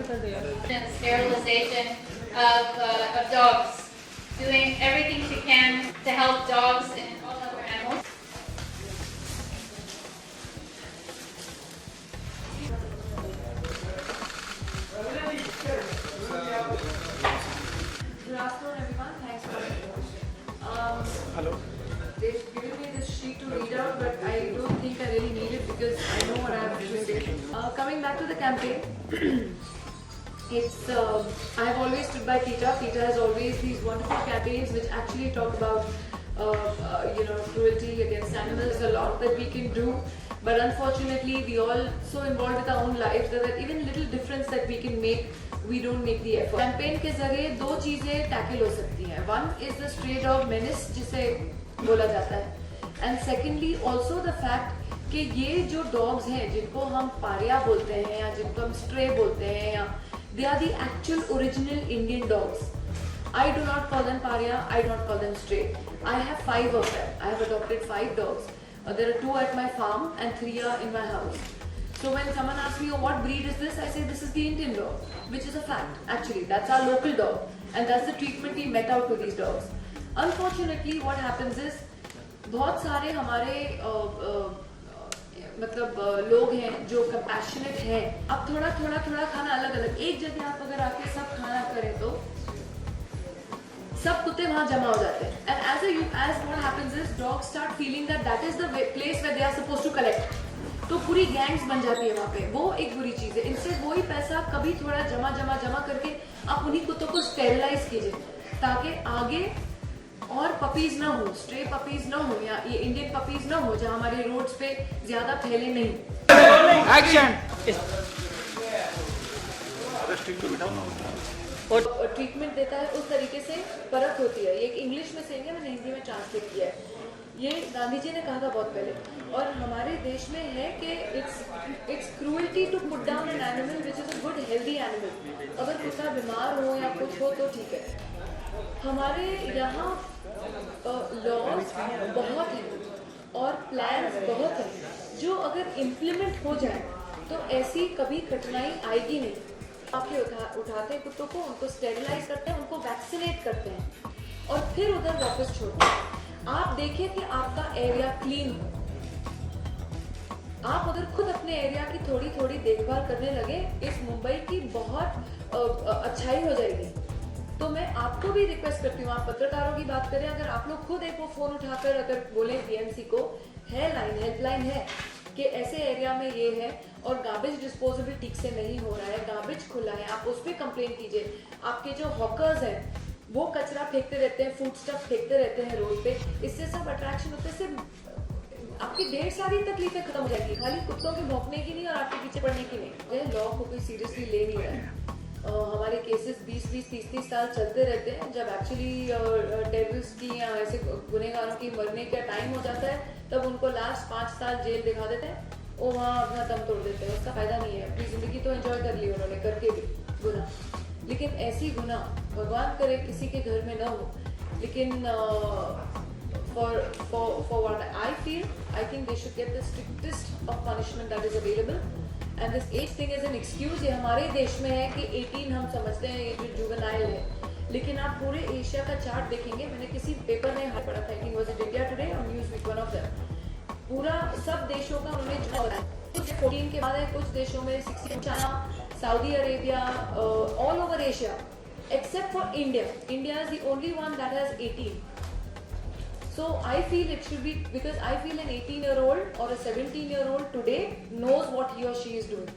sterilization of dogs, doing everything she can to help dogs and all other animals. Good afternoon, everyone. Thanks for Hello. they've given me this sheet to read out, but I don't think I really need it because I know what I have to say. Coming back to the campaign, it's I have always stood by PETA. PETA has always these wonderful campaigns which actually talk about cruelty against animals. A lot that we can do, but unfortunately we all so involved with our own lives that even little difference that we can make, we don't make the effort. Campaign के जरिए दो चीजें tackle हो सकती हैं. One is the stray dog menace जिसे बोला जाता है, and secondly also the fact कि ये जो dogs हैं जिनको हम पारिया बोलते हैं या जिनको हम stray बोलते हैं या they are the actual original Indian dogs. I do not call them paria. I do not call them stray. I have 5 of them. I have adopted 5 dogs. There are 2 at my farm and 3 are in my house. So when someone asks me, oh, what breed is this? I say this is the Indian dog, which is a fact. Actually, that's our local dog, and that's the treatment we met out to these dogs. Unfortunately, what happens is, बहुत सारे हमारे लोग हैं जो compassionate हैं. अब थोड़ा खाना अलग-अलग. एक जगह आप अगर आके सब खाना करें तो सब कुत्ते वहाँ जमा हो जाते हैं. And as what happens is, dogs start feeling that is the place where they are supposed to collect. तो पूरी गैंग्स बन जाती है वहाँ पे. वो एक बुरी चीज़ है. इनसे वही पैसा कभी थोड़ा जमा करके आप उन्हीं कुत्तों को स्टेरिलाइज कीजिए ताकि आगे और पपीज ना हो, स्ट्रे पपीज ना हो या ये इंडियन पपीज ना हो जहाँ हमारे रोड्स पे ज्यादा फैले नहीं. एक्शन. और ट्रीटमेंट देता है उस तरीके से परख होती है. ये इंग्लिश में सेंगे, मैंने हिंदी में ट्रांसलेट किया है. ये गांधी जी ने कहा था बहुत पहले, और हमारे देश में है कि it's cruelty to put down an animal which is a good healthy animal. अगर कुत्ता बीमार हो या कुछ हो तो ठीक है. हमारे यहाँ लॉज बहुत हैं और प्लान्स बहुत हैं जो अगर इम्प्लीमेंट हो जाए तो ऐसी कभी कठिनाई आएगी नहीं. आपके उठाते हैं कुत्तों को, उनको स्टेरिलाइज करते हैं, उनको वैक्सीनेट करते हैं और फिर उधर वापस छोड़ते हैं. आप देखिए कि आपका एरिया क्लीन हो. आप अगर खुद अपने एरिया की थोड़ी देखभाल करने लगे, इस मुंबई की बहुत अच्छाई हो जाएगी. तो मैं आपको भी रिक्वेस्ट करती हूँ, आप पत्रकारों की बात करें, अगर आप लोग खुद एक वो फोन उठाकर अगर बोले बीएमसी को, हेल्पलाइन है कि ऐसे एरिया में ये है और गार्बेज डिस्पोजेबल ठीक से नहीं हो रहा है, गार्बेज खुला है, आप उस पर कंप्लेन कीजिए. आपके जो हॉकर्स हैं वो कचरा फेंकते रहते हैं, फूड स्टफ फेंकते रहते हैं रोड पे, इससे सब अट्रैक्शन होते हैं. आपकी ढेर सारी तकलीफें खत्म हो जाएगी, खाली कुत्तों के भौंकने की नहीं और आपके पीछे पड़ने की नहीं. लॉ को कोई सीरियसली ले नहीं रहा है. हमारे केसेस 20-30 साल चलते रहते हैं. जब एक्चुअली टेररिस्ट की या ऐसे गुनहगारों की मरने का टाइम हो जाता है तब उनको लास्ट 5 साल जेल दिखा देते हैं, वो वहाँ अपना दम तोड़ देते हैं. उसका फायदा नहीं है. अपनी जिंदगी तो एंजॉय कर ली उन्होंने करके भी गुनाह, लेकिन ऐसी गुनाह भगवान करे किसी के घर में न हो. लेकिन for what I feel, I think they should get the strictest of punishment that is available. And this age thing is an excuse. ये हमारे देश में है कि 18 हम समझते हैं ये जो जुवेनाइल है, लेकिन आप पूरे एशिया का चार्ट देखेंगे. मैंने किसी पेपर में पढ़ा था, I think was it India Today or Newsweek, one of them. पूरा सब देशों का उन्होंने जोड़ा. कुछ 14 के बाद है, कुछ देशों में 16, China, Saudi Arabia, all over Asia, except for India. India is the only one that has 18. So I feel it should be, because I feel an 18-year-old or a 17-year-old today knows what he or she is doing.